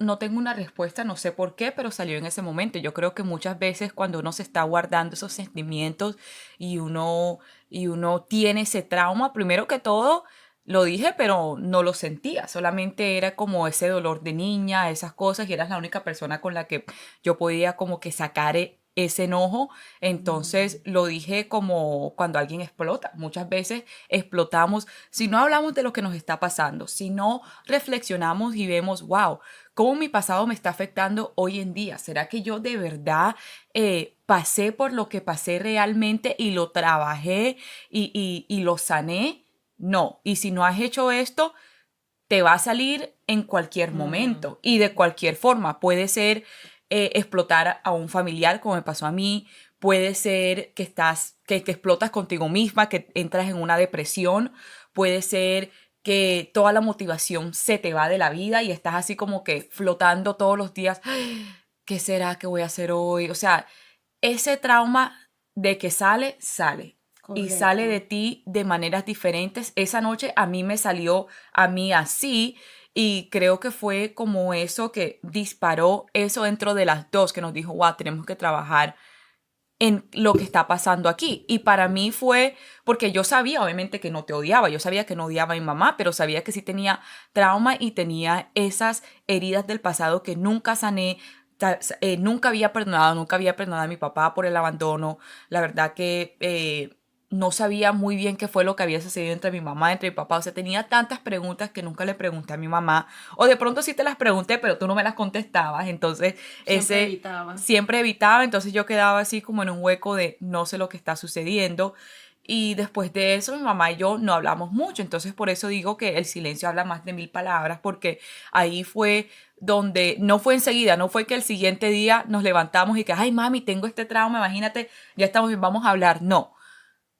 No tengo una respuesta, no sé por qué, pero salió en ese momento. Yo creo que muchas veces cuando uno se está guardando esos sentimientos y uno tiene ese trauma, primero que todo, lo dije, pero no lo sentía. Solamente era como ese dolor de niña, esas cosas, y eras la única persona con la que yo podía como que sacar ese enojo. Entonces Mm, lo dije como cuando alguien explota. Muchas veces explotamos si no hablamos de lo que nos está pasando, si no reflexionamos y vemos, wow, cómo mi pasado me está afectando hoy en día. ¿Será que yo de verdad pasé por lo que pasé realmente y lo trabajé y lo sané? No. Y si no has hecho esto, te va a salir en cualquier mm, momento y de cualquier forma. Puede ser explotar a un familiar, como me pasó a mí. Puede ser que explotas contigo misma, que entras en una depresión. Puede ser que toda la motivación se te va de la vida y estás así como que flotando todos los días. ¿Qué será que voy a hacer hoy? O sea, ese trauma de que sale, sale. Y sale de correcto. ti de maneras diferentes. Esa noche a mí me salió a mí así y creo que fue como eso que disparó eso dentro de las dos, que nos dijo, wow, tenemos que trabajar en lo que está pasando aquí. Y para mí fue porque yo sabía, obviamente, que no te odiaba, yo sabía que no odiaba a mi mamá, pero sabía que sí tenía trauma y tenía esas heridas del pasado que nunca sané. Nunca había perdonado a mi papá por el abandono. La verdad que no sabía muy bien qué fue lo que había sucedido entre mi mamá, entre mi papá. O sea, tenía tantas preguntas que nunca le pregunté a mi mamá. O de pronto sí te las pregunté, pero tú no me las contestabas. Entonces, Siempre ese evitaba. siempre evitaba, entonces yo quedaba así como en un hueco de no sé lo que está sucediendo. Y después de eso, mi mamá y yo no hablamos mucho, entonces por eso digo que el silencio habla más de 1000 palabras, porque ahí fue donde no fue enseguida, no fue que el siguiente día nos levantamos y que, ay mami, tengo este trauma, imagínate, ya estamos bien, vamos a hablar. No,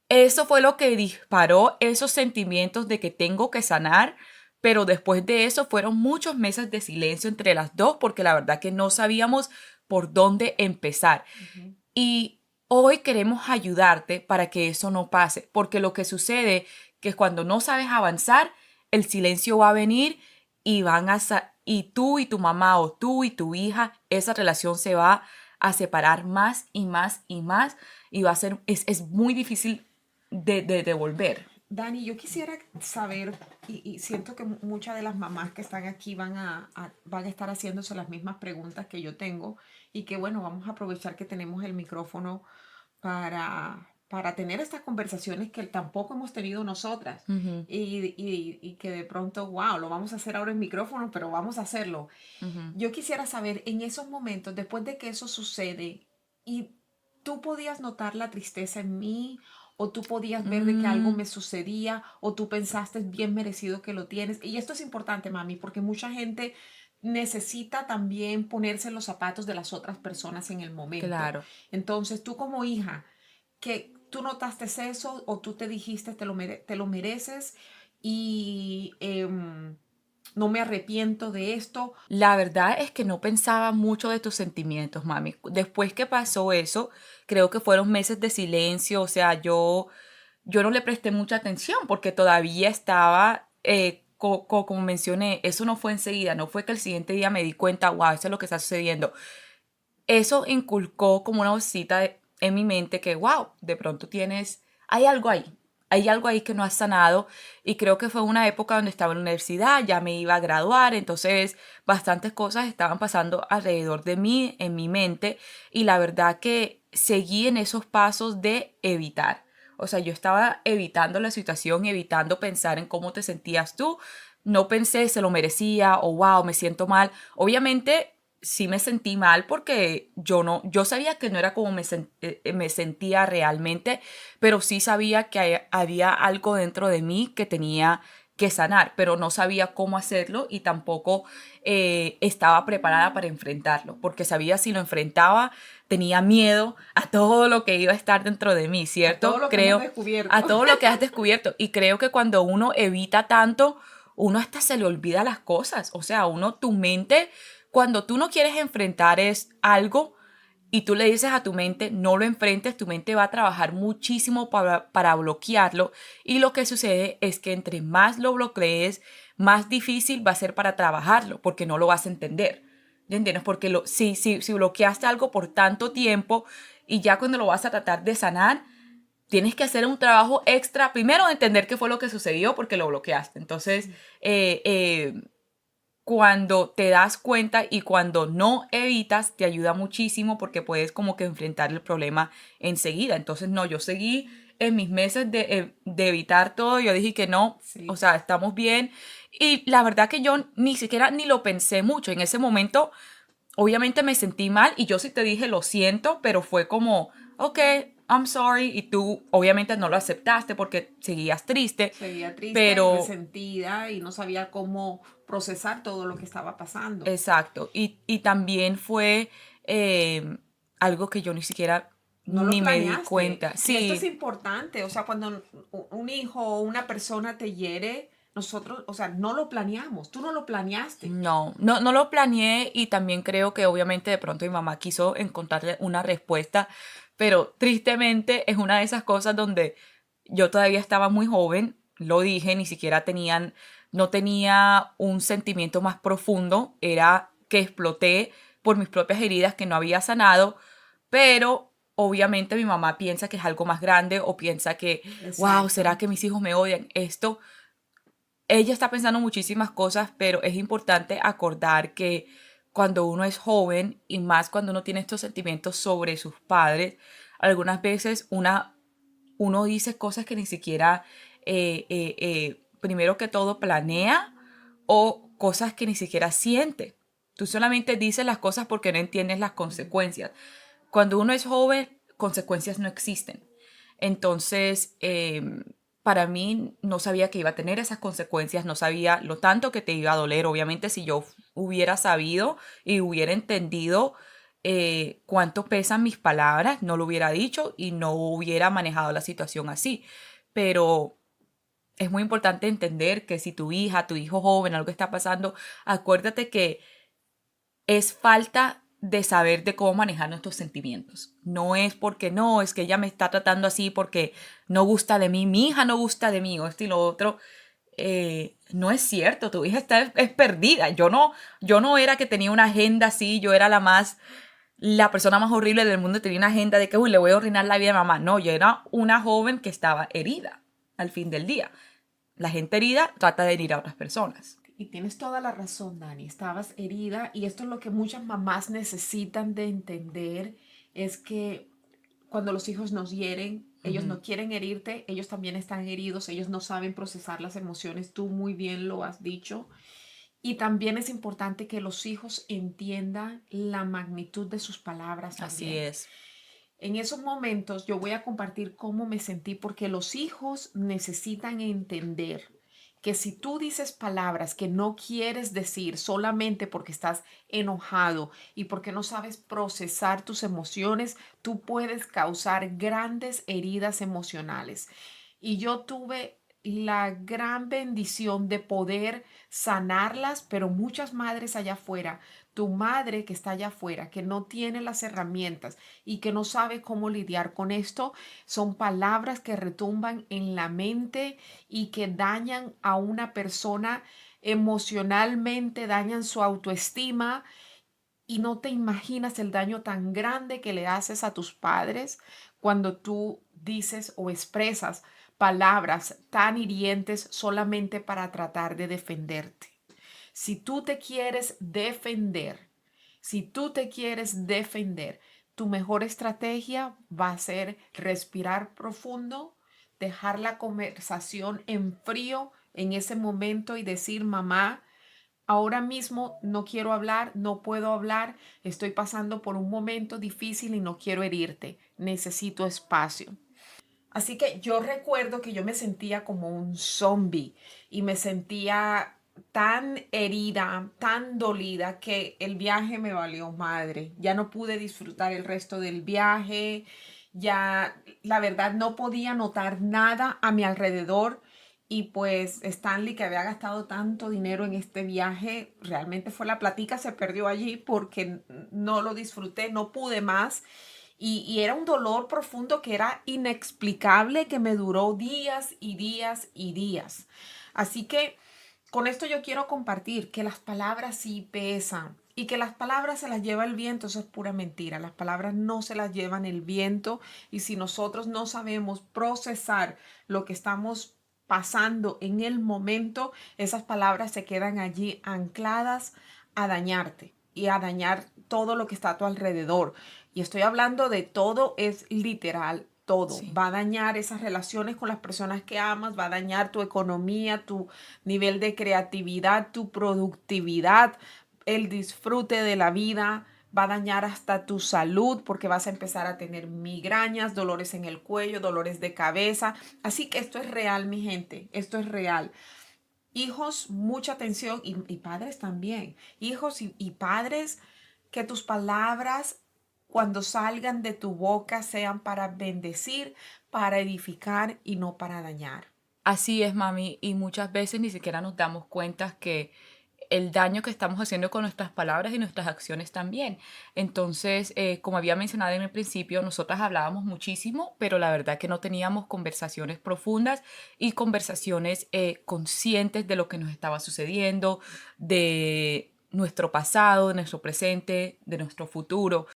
eso fue lo que disparó esos sentimientos de que tengo que sanar, pero después de eso fueron muchos meses de silencio entre las dos porque la verdad que no sabíamos por dónde empezar. Ujú. Y hoy queremos ayudarte para que eso no pase, porque lo que sucede que cuando no sabes avanzar, el silencio va a venir y y tú y tu mamá o tú y tu hija, esa relación se va a separar más y más y más y va a ser es muy difícil de devolver. Dani, yo quisiera saber, y siento que muchas de las mamás que están aquí van a estar haciéndose las mismas preguntas que yo tengo, y que bueno, vamos a aprovechar que tenemos el micrófono para tener estas conversaciones que tampoco hemos tenido nosotras, Ujú, y que de pronto, wow, lo vamos a hacer ahora en micrófono, pero vamos a hacerlo. ujú. Yo quisiera saber, en esos momentos, después de que eso sucede, y tú podías notar la tristeza en mí, o tú podías ver de que algo Mm, me sucedía, o tú pensaste es bien merecido que lo tienes. Y esto es importante, mami, porque mucha gente necesita también ponerse en los zapatos de las otras personas en el momento. claro. Entonces, tú como hija, que tú notaste eso, o tú te dijiste te lo mereces, y no me arrepiento de esto. La verdad es que no pensaba mucho de tus sentimientos, mami. Después que pasó eso, creo que fueron meses de silencio, o sea, yo no le presté mucha atención porque todavía estaba, como mencioné, eso no fue enseguida, no fue que el siguiente día me di cuenta, wow, eso es lo que está sucediendo. Eso inculcó como una cosita en mi mente que, wow, de pronto hay algo ahí que no has sanado y creo que fue una época donde estaba en la universidad, ya me iba a graduar, entonces bastantes cosas estaban pasando alrededor de mí, en mi mente y la verdad que seguí en esos pasos de evitar. O sea, yo estaba evitando la situación, evitando pensar en cómo te sentías tú. No pensé se lo merecía o wow, me siento mal. Obviamente sí me sentí mal porque yo sabía que no era como me sentía realmente, pero sí sabía que había algo dentro de mí que tenía que sanar, pero no sabía cómo hacerlo y tampoco estaba preparada para enfrentarlo, porque sabía si lo enfrentaba, tenía miedo a todo lo que iba a estar dentro de mí, A todo ¿cierto? lo que hemos Creo descubierto. a todo lo que has descubierto y creo que cuando uno evita tanto, uno hasta se le olvida las cosas, o sea, tu mente cuando tú no quieres enfrentar es algo y tú le dices a tu mente no lo enfrentes, tu mente va a trabajar muchísimo para bloquearlo y lo que sucede es que entre más lo bloquees, más difícil va a ser para trabajarlo, porque no lo vas a entender. ¿Ya entiendes? Porque si bloqueaste algo por tanto tiempo y ya cuando lo vas a tratar de sanar, tienes que hacer un trabajo extra, primero de entender qué fue lo que sucedió porque lo bloqueaste. Entonces, cuando te das cuenta y cuando no evitas, te ayuda muchísimo porque puedes como que enfrentar el problema enseguida. Entonces, no, yo seguí en mis meses de evitar todo, yo dije que no, o Sí. sea, estamos bien. Y la verdad que yo ni siquiera ni lo pensé mucho. En ese momento, obviamente me sentí mal y yo sí te dije lo siento, pero fue como, ok, I'm sorry. Y tú obviamente no lo aceptaste porque seguías triste, Seguía triste, pero resentida y no sabía cómo procesar todo lo que estaba pasando. exacto. Y también fue algo que yo ni siquiera No lo ni me di planeaste. cuenta. Y esto es Sí, importante, o sea, cuando un hijo o una persona te hiere, nosotros, o sea, no lo planeamos, tú no lo planeaste. no lo planeé y también creo que obviamente de pronto mi mamá quiso encontrarle una respuesta, pero tristemente es una de esas cosas donde yo todavía estaba muy joven, lo dije, ni siquiera no tenía un sentimiento más profundo, era que exploté por mis propias heridas que no había sanado, pero obviamente mi mamá piensa que es algo más grande o piensa que, wow, ¿será Exacto. que mis hijos me odian? Ella está pensando muchísimas cosas, pero es importante acordar que cuando uno es joven y más cuando uno tiene estos sentimientos sobre sus padres, algunas veces uno dice cosas que ni siquiera, primero que todo, planea o cosas que ni siquiera siente. Tú solamente dices las cosas porque no entiendes las consecuencias. Cuando uno es joven, consecuencias no existen. Entonces, para mí no sabía que iba a tener esas consecuencias, no sabía lo tanto que te iba a doler. Obviamente, si yo hubiera sabido y hubiera entendido cuánto pesan mis palabras, no lo hubiera dicho y no hubiera manejado la situación así. Pero es muy importante entender que si tu hija, tu hijo joven, algo está pasando, acuérdate que es falta de saber de cómo manejar nuestros sentimientos. No es porque no, es que ella me está tratando así porque no gusta de mí, mi hija no gusta de mí, o esto y lo otro. No es cierto, tu hija es perdida. Yo no era que tenía una agenda así, yo era la persona más horrible del mundo, tenía una agenda de que, uy, le voy a arruinar la vida a mamá. No, yo era una joven que estaba herida al fin del día. La gente herida trata de herir a otras personas. Y tienes toda la razón, Dani. Estabas herida y esto es lo que muchas mamás necesitan de entender, es que cuando los hijos nos hieren, ellos Ujú. no quieren herirte, ellos también están heridos, ellos no saben procesar las emociones, tú muy bien lo has dicho. Y también es importante que los hijos entiendan la magnitud de sus palabras Así también. es. En esos momentos yo voy a compartir cómo me sentí porque los hijos necesitan entender que si tú dices palabras que no quieres decir solamente porque estás enojado y porque no sabes procesar tus emociones, tú puedes causar grandes heridas emocionales. Y yo tuve la gran bendición de poder sanarlas, pero muchas madres allá afuera, tu madre que está allá afuera, que no tiene las herramientas y que no sabe cómo lidiar con esto, son palabras que retumban en la mente y que dañan a una persona emocionalmente, dañan su autoestima y no te imaginas el daño tan grande que le haces a tus padres cuando tú dices o expresas palabras tan hirientes solamente para tratar de defenderte. Si tú te quieres defender, si tú te quieres defender, tu mejor estrategia va a ser respirar profundo, dejar la conversación en frío en ese momento y decir, mamá, ahora mismo no quiero hablar, no puedo hablar, estoy pasando por un momento difícil y no quiero herirte, necesito espacio. Así que yo recuerdo que yo me sentía como un zombie y me sentía tan herida, tan dolida que el viaje me valió madre. Ya no pude disfrutar el resto del viaje, ya la verdad no podía notar nada a mi alrededor y pues Stanley que había gastado tanto dinero en este viaje, realmente fue la platica, se perdió allí porque no lo disfruté, no pude más. Y era un dolor profundo que era inexplicable, que me duró días y días y días. Así que Con esto yo quiero compartir que las palabras sí pesan y que las palabras se las lleva el viento, eso es pura mentira. Las palabras no se las llevan el viento y si nosotros no sabemos procesar lo que estamos pasando en el momento, esas palabras se quedan allí ancladas a dañarte y a dañar todo lo que está a tu alrededor. Y estoy hablando de todo, es literal, todo. Sí. Va a dañar esas relaciones con las personas que amas, va a dañar tu economía, tu nivel de creatividad, tu productividad, el disfrute de la vida. Va a dañar hasta tu salud porque vas a empezar a tener migrañas, dolores en el cuello, dolores de cabeza. Así que esto es real, mi gente, esto es real. Hijos, mucha atención y padres también. Hijos y padres, que tus palabras cuando salgan de tu boca sean para bendecir, para edificar y no para dañar. Así es, mami, y muchas veces ni siquiera nos damos cuenta que el daño que estamos haciendo con nuestras palabras y nuestras acciones también. Entonces, como había mencionado en el principio, nosotras hablábamos muchísimo, pero la verdad que no teníamos conversaciones profundas y conversaciones conscientes de lo que nos estaba sucediendo, de nuestro pasado, de nuestro presente, de nuestro futuro.